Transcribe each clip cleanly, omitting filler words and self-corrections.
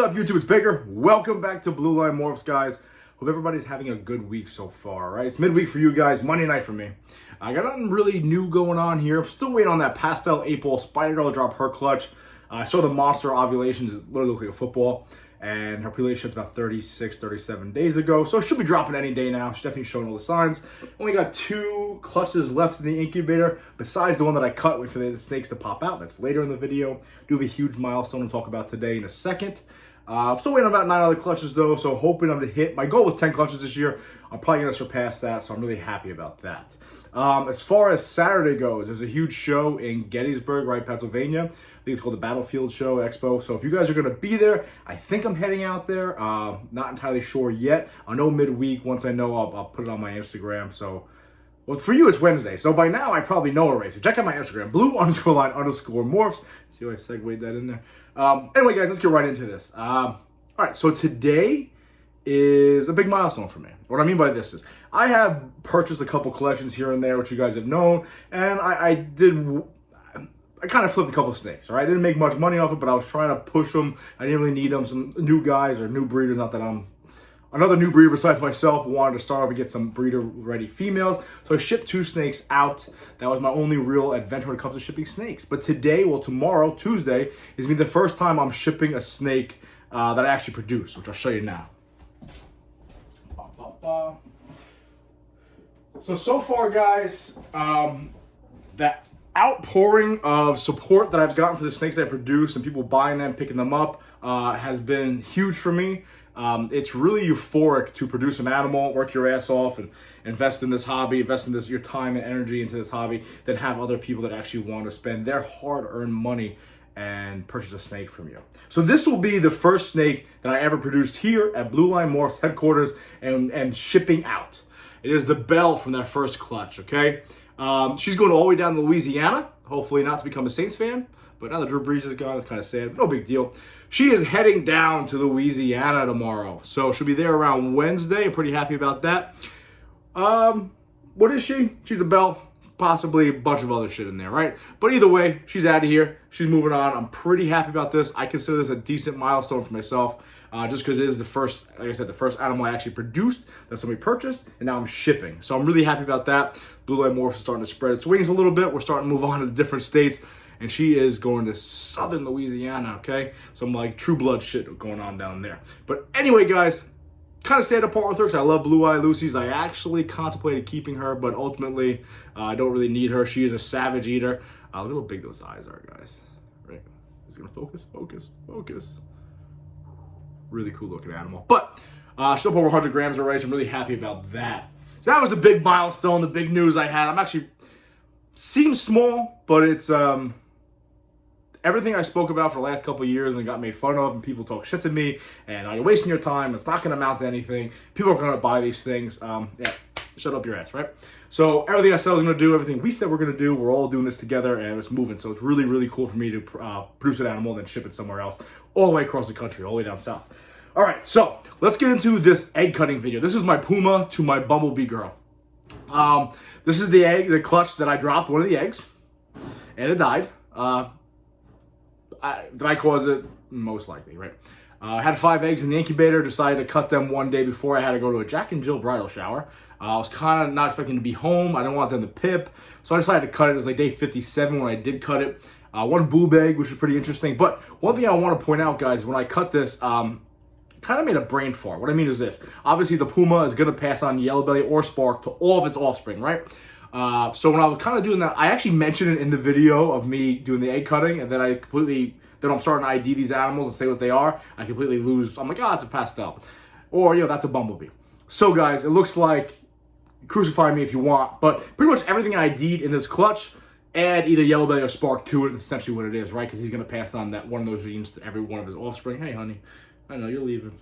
up, YouTube? It's Baker. Welcome back to Blue Line Morphs, guys. Hope everybody's having a good week so far, right? It's midweek for you guys, Monday night for me. I got nothing really new going on here. I'm still waiting on that pastel 8-ball Spider Girl to drop her clutch. I saw the monster ovulation, just literally looks like a football, and her relationship's about 36, 37 days ago. So it should be dropping any day now. She's definitely showing all the signs. Only got 2 clutches left in the incubator, besides the one that I cut, wait for the snakes to pop out. That's later in the video. Do have a huge milestone to talk about today in a second. I'm still waiting on about 9 other clutches though, so hoping I'm to hit. My goal was 10 clutches this year. I'm probably gonna surpass that, so I'm really happy about that. As far as Saturday goes, there's a huge show in Gettysburg, right, Pennsylvania. I think it's called the Battlefield Show Expo. So if you guys are gonna be there, I think I'm heading out there. Not entirely sure yet. I'll know midweek. Once I know, I'll put it on my Instagram. So, well, for you, it's Wednesday. So by now, I probably know already. So check out my Instagram, blue_line_morphs. See how I segued that in there? Anyway, guys, let's get right into this. All right, so today is a big milestone for me. What I mean by this is I have purchased a couple collections here and there, which you guys have known, and I kind of flipped a couple snakes, all right? I didn't make much money off it, but I was trying to push them. I didn't really need them. Some new guys or new breeders, not that I'm another new breeder besides myself, wanted to start up and get some breeder-ready females. So I shipped 2 snakes out. That was my only real adventure when it comes to shipping snakes. But today, well, tomorrow, Tuesday, is going to be the first time I'm shipping a snake that I actually produced, which I'll show you now. So far, guys, that outpouring of support that I've gotten for the snakes that I produce and people buying them, picking them up, has been huge for me. It's really euphoric to produce an animal, work your ass off, and invest in this hobby, invest in your time and energy into this hobby, then have other people that actually want to spend their hard-earned money and purchase a snake from you. So this will be the first snake that I ever produced here at Blue Line Morphs headquarters and shipping out. It is the Belle from that first clutch, okay? She's going all the way down to Louisiana, hopefully not to become a Saints fan, but now that Drew Brees is gone, it's kind of sad, no big deal. She is heading down to Louisiana tomorrow, so she'll be there around Wednesday. I'm pretty happy about that. What is she? She's a Belle, possibly a bunch of other shit in there, right? But either way, she's out of here. She's moving on. I'm pretty happy about this. I consider this a decent milestone for myself, just because it is the first, like I said, the first animal I actually produced that somebody purchased, and now I'm shipping. So I'm really happy about that. Blue Line Morphs is starting to spread its wings a little bit. We're starting to move on to the different states. And she is going to southern Louisiana, okay? Some like True Blood shit going on down there. But anyway, guys, kind of stayed apart with her because I love Blue Eye Lucy's. I actually contemplated keeping her, but ultimately, I don't really need her. She is a savage eater. Look at how big those eyes are, guys. Right? It's gonna focus. Really cool looking animal. But she's up over 100 grams already, so I'm really happy about that. So that was the big milestone, the big news I had. I'm actually, seems small, but it's, everything I spoke about for the last couple of years and got made fun of, and people talk shit to me, and you're wasting your time, it's not going to amount to anything, people are going to buy these things, yeah, shut up your ass, right? So everything I said I was going to do, everything we said we're going to do, we're all doing this together, and it's moving, so it's really, really cool for me to produce an animal and then ship it somewhere else, all the way across the country, all the way down south. All right, so let's get into this egg cutting video. This is my Puma to my Bumblebee girl. This is the egg, the clutch that I dropped, one of the eggs, and it died. Did I cause it? Most likely, right? I had 5 eggs in the incubator, decided to cut them one day before I had to go to a Jack and Jill bridal shower. I was kind of not expecting to be home. I didn't want them to pip, so I decided to cut it. It was like day 57 when I did cut it. One boob egg, which was pretty interesting. But one thing I want to point out, guys, when I cut this, kind of made a brain fart. What I mean is this. Obviously, the Puma is going to pass on Yellow Belly or Spark to all of its offspring, right? So when I was kind of doing that, I actually mentioned it in the video of me doing the egg cutting, and then then I'm starting to ID these animals and say what they are. I completely lose. I'm like, oh, it's a pastel. Or, that's a Bumblebee. So, guys, it looks like, crucify me if you want, but pretty much everything I ID'd in this clutch, add either Yellow Belly or Spark to it. That's essentially what it is, right? Because he's going to pass on that one of those genes to every one of his offspring. Hey, honey. I know, you're leaving.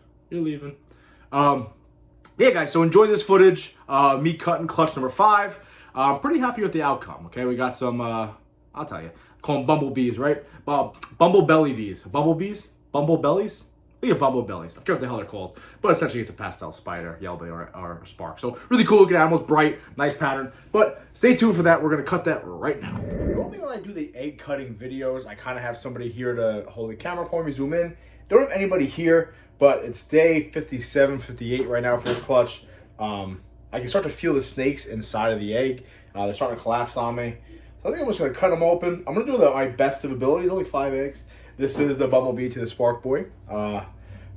Yeah, guys, so enjoy this footage. Me cutting clutch number 5. I'm pretty happy with the outcome, okay? We got some, I'll tell you, call them bumblebees, right? Bumblebelly-bees. Bumblebees? Bumblebellies? I think of Bumblebellies. I forget what the hell they're called. But essentially, it's a pastel spider, Yellow Belly, or Spark. So really cool looking animals, bright, nice pattern. But stay tuned for that. We're going to cut that right now. Normally when I do the egg cutting videos, I kind of have somebody here to hold the camera for me, zoom in, Don't have anybody here, but it's day 57, 58 right now for this clutch. I can start to feel the snakes inside of the egg. They're starting to collapse on me. So I think I'm just going to cut them open. I'm going to do my best of abilities, only 5 eggs. This is the bumblebee to the spark boy. I'm going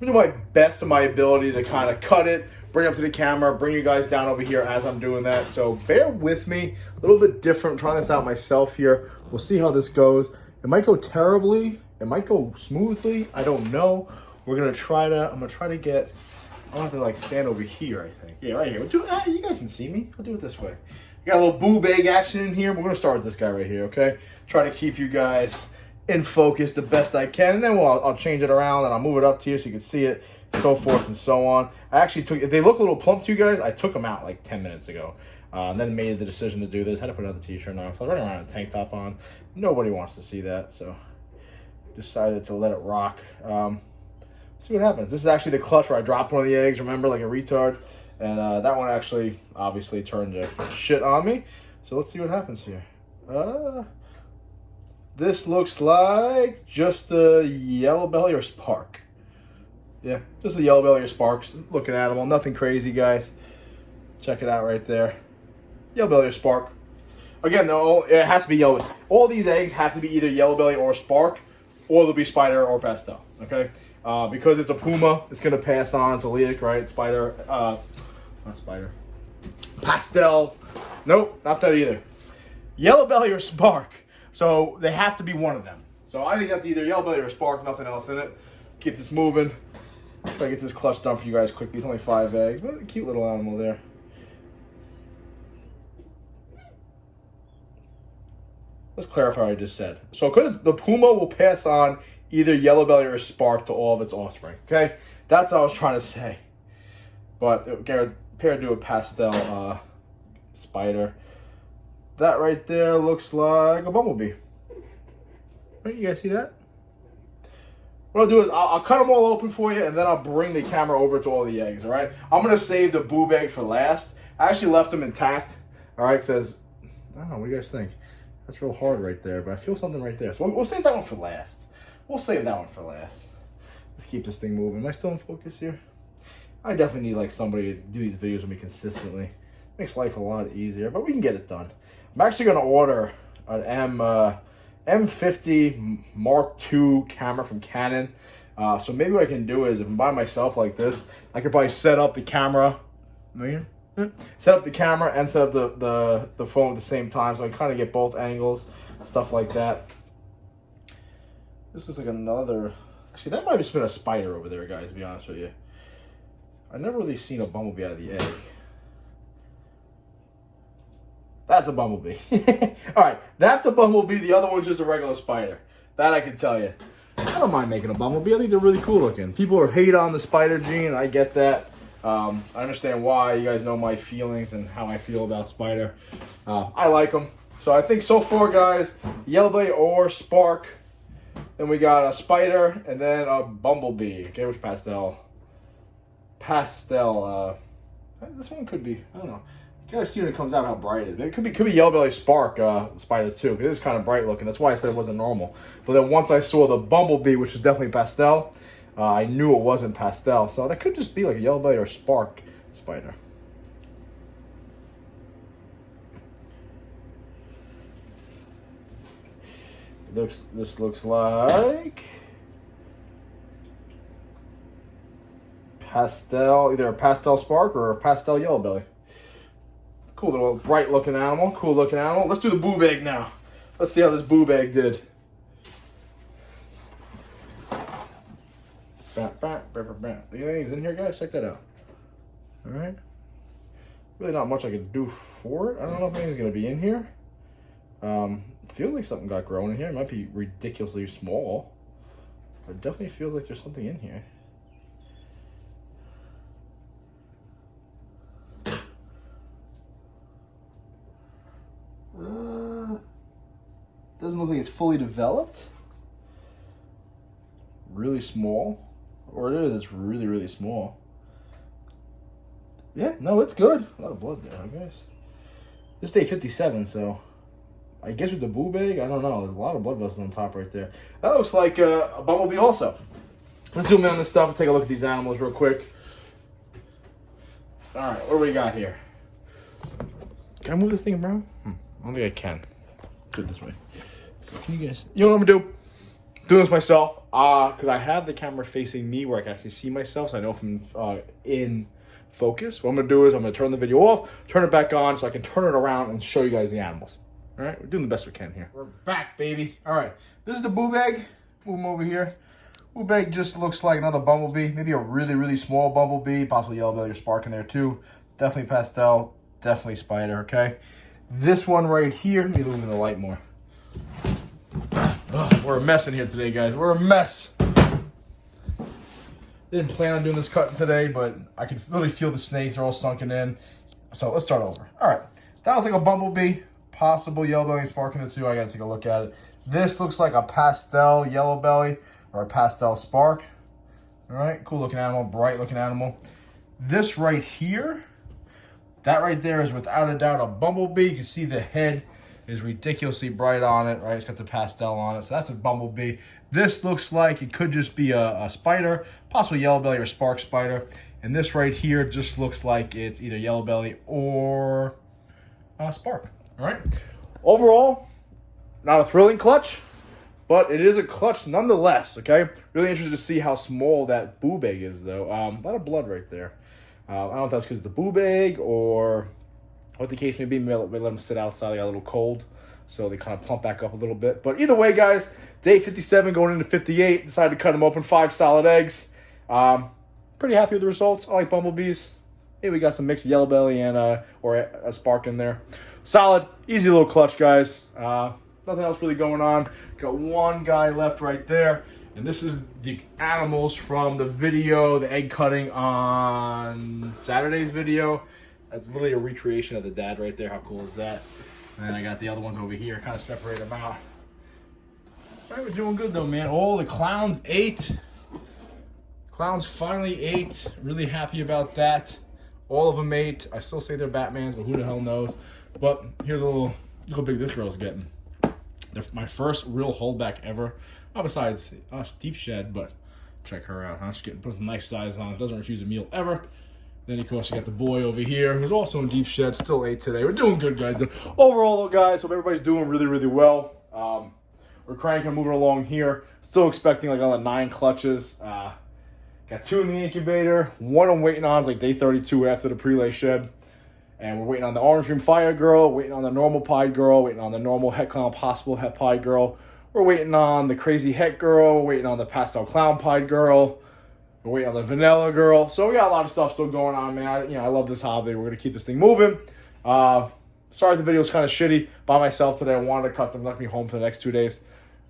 to do my best of my ability to kind of cut it, bring it up to the camera, bring you guys down over here as I'm doing that. So bear with me. A little bit different. I'm trying this out myself here. We'll see how this goes. It might go terribly. It might go smoothly. I don't know. I'm going to try to get, I'll have to like stand over here, I think. Yeah, right here. You guys can see me. I'll do it this way. We got a little boob egg action in here. We're going to start with this guy right here, okay? Try to keep you guys in focus the best I can. And then I'll change it around and I'll move it up to you so you can see it, so forth and so on. I actually if they look a little plump to you guys, I took them out like 10 minutes ago. And then made the decision to do this. I had to put another t-shirt on. So I was running around with a tank top on. Nobody wants to see that, so decided to let it rock. See what happens. This is actually the clutch where I dropped one of the eggs, remember, like a retard. And that one actually, obviously, turned to shit on me. So let's see what happens here. This looks like just a yellow belly or spark. Yeah, just a yellow belly or sparks looking animal. Nothing crazy, guys. Check it out right there. Yellow belly or spark. Again, though, it has to be yellow. All these eggs have to be either yellow belly or spark, or they'll be spider or pastel, okay? Because it's a puma, it's going to pass on. It's a leac, right? Spider, not spider. Pastel. Nope, not that either. Yellow belly or spark. So they have to be one of them. So I think that's either yellow belly or spark, nothing else in it. Keep this moving. Try to get this clutch done for you guys quickly. It's only 5 eggs, but a cute little animal there. Let's clarify what I just said. So because the puma will pass on either yellow belly or spark to all of its offspring, okay? That's what I was trying to say. But compared to a pastel spider, that right there looks like a bumblebee. Right, you guys see that? What I'll do is I'll cut them all open for you, and then I'll bring the camera over to all the eggs, all right? I'm going to save the boob egg for last. I actually left them intact, all right? Because, I don't know, what do you guys think? That's real hard right there, but I feel something right there. So we'll save that one for last. We'll save that one for last. Let's keep this thing moving. Am I still in focus here? I definitely need like somebody to do these videos with me consistently. Makes life a lot easier, but we can get it done. I'm actually going to order an M50 Mark II camera from Canon. So maybe what I can do is, if I'm by myself like this, I could probably set up the camera. Set up the camera and set up the phone at the same time, so I can kind of get both angles, stuff like that. This is like another. Actually, that might have just been a spider over there, guys. To be honest with you, I've never really seen a bumblebee out of the egg. That's a bumblebee. All right, that's a bumblebee. The other one's just a regular spider. That I can tell you. I don't mind making a bumblebee. I think they're really cool looking. People are hate on the spider gene. I get that. I understand why. You guys know my feelings and how I feel about spider. I like them. So I think so far, guys, yellow belly or spark. Then we got a spider and then a bumblebee. Okay, which pastel? This one could be. I don't know. You guys see when it comes out how bright it is. It could be yellow belly spark spider too. It is kind of bright looking. That's why I said it wasn't normal. But then once I saw the bumblebee, which was definitely pastel, I knew it wasn't pastel. So that could just be like a yellow belly or spark spider. This looks like pastel, either a pastel spark or a pastel yellow belly. Cool little bright looking animal. Cool looking animal. Let's do the boob egg now. Let's see how this boob egg did. Anything's in here, guys? Check that out. All right. Really not much I could do for it. I don't know if anything's going to be in here. Feels like something got grown in here. It might be ridiculously small. But it definitely feels like there's something in here. Doesn't look like it's fully developed. Really small. Or it is, it's really, really small. Yeah, no, it's good. A lot of blood there, I guess. This is day 57, so I guess with the boob egg, I don't know. There's a lot of blood vessels on top right there. That looks like a bumblebee also. let's zoom in on this stuff and take a look at these animals real quick. All right, what do we got here? Can I move this thing around? I don't think I can. Do it this way. So can you guys? You know what I'm gonna do? Do this myself. Because I have the camera facing me where I can actually see myself, so I know if I'm in focus. What I'm gonna do is I'm gonna turn the video off, turn it back on, so I can turn it around and show you guys the animals. All right, we're doing the best we can here. We're back, baby. All right, this is the boob egg. Move him over here. Boob egg just looks like another bumblebee, maybe a really, really small bumblebee, possibly yellow belly or spark in there too. Definitely pastel, definitely spider, okay? This one right here, let me move in the light more. Ugh, we're a mess in here today, guys. We're a mess. Didn't plan on doing this cutting today, but I can literally feel the snakes are all sunken in. So let's start over. All right, that was like a bumblebee, possible yellow belly and spark in it too. I gotta take a look at it. This looks like a pastel yellow belly or a pastel spark. All right, cool looking animal, bright looking animal. This right here, that right there is without a doubt a bumblebee. You can see the head is ridiculously bright on it, right? It's got the pastel on it, so that's a bumblebee. This looks like it could just be a spider, possibly yellow belly or spark spider. And this right here just looks like it's either yellow belly or a spark, all right? Overall, not a thrilling clutch, but it is a clutch nonetheless, okay? Really interested to see how small that boob egg is, though. A lot of blood right there. I don't know if that's because of the boob egg or what the case may be. Maybe let them sit outside. They got a little cold, so they kind of plump back up a little bit. But either way, guys, day 57 going into 58. Decided to cut them open, 5 solid eggs. Pretty happy with the results. I like bumblebees. Hey, we got some mixed yellow belly and or a spark in there. Solid, easy little clutch, guys. Nothing else really going on. Got one guy left right there. And this is the animals from the video, the egg cutting on Saturday's video. That's literally a recreation of the dad right there. How cool is that? And then I got the other ones over here, kind of separate them out. All right, we're doing good though, man. Oh, the clowns ate. Clowns finally ate. Really happy about that. All of them ate. I still say they're Batmans, but who the hell knows? But here's a little, look how big this girl's getting. They're my first real holdback ever. Oh, besides, deep shed, but check her out, huh? She's getting put some nice size on. Doesn't refuse a meal ever. Then, of course, you got the boy over here, who's also in deep shed, still ate today. We're doing good, guys. Overall, though, guys, hope everybody's doing really, really well. We're cranking and moving along here. Still expecting, like, on the 9 clutches. Got 2 in the incubator. 1 I'm waiting on is, like, day 32 after the prelay shed. And we're waiting on the Orange Room Fire Girl, waiting on the normal Pied Girl, waiting on the normal Het Clown Possible Het Pied Girl. We're waiting on the Crazy Het Girl, we're waiting on the Pastel Clown Pied Girl. We're waiting on the Vanilla Girl. So we got a lot of stuff still going on, man. I love this hobby. We're going to keep this thing moving. Sorry the video's kind of shitty by myself today. I wanted to cut them, let me home for the next 2 days.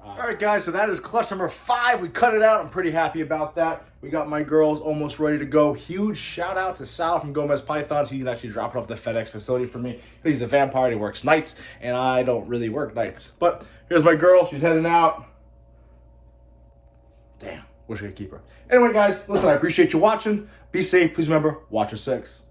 All right, guys, so that is clutch number 5. We cut it out. I'm pretty happy about that. We got my girls almost ready to go. Huge shout out to Sal from Gomez Pythons. He can actually drop it off the FedEx facility for me. He's a vampire. He works nights, and I don't really work nights. But here's my girl. She's heading out. Damn, wish I could keep her. Anyway, guys, listen, I appreciate you watching. Be safe. Please remember, watch your 6.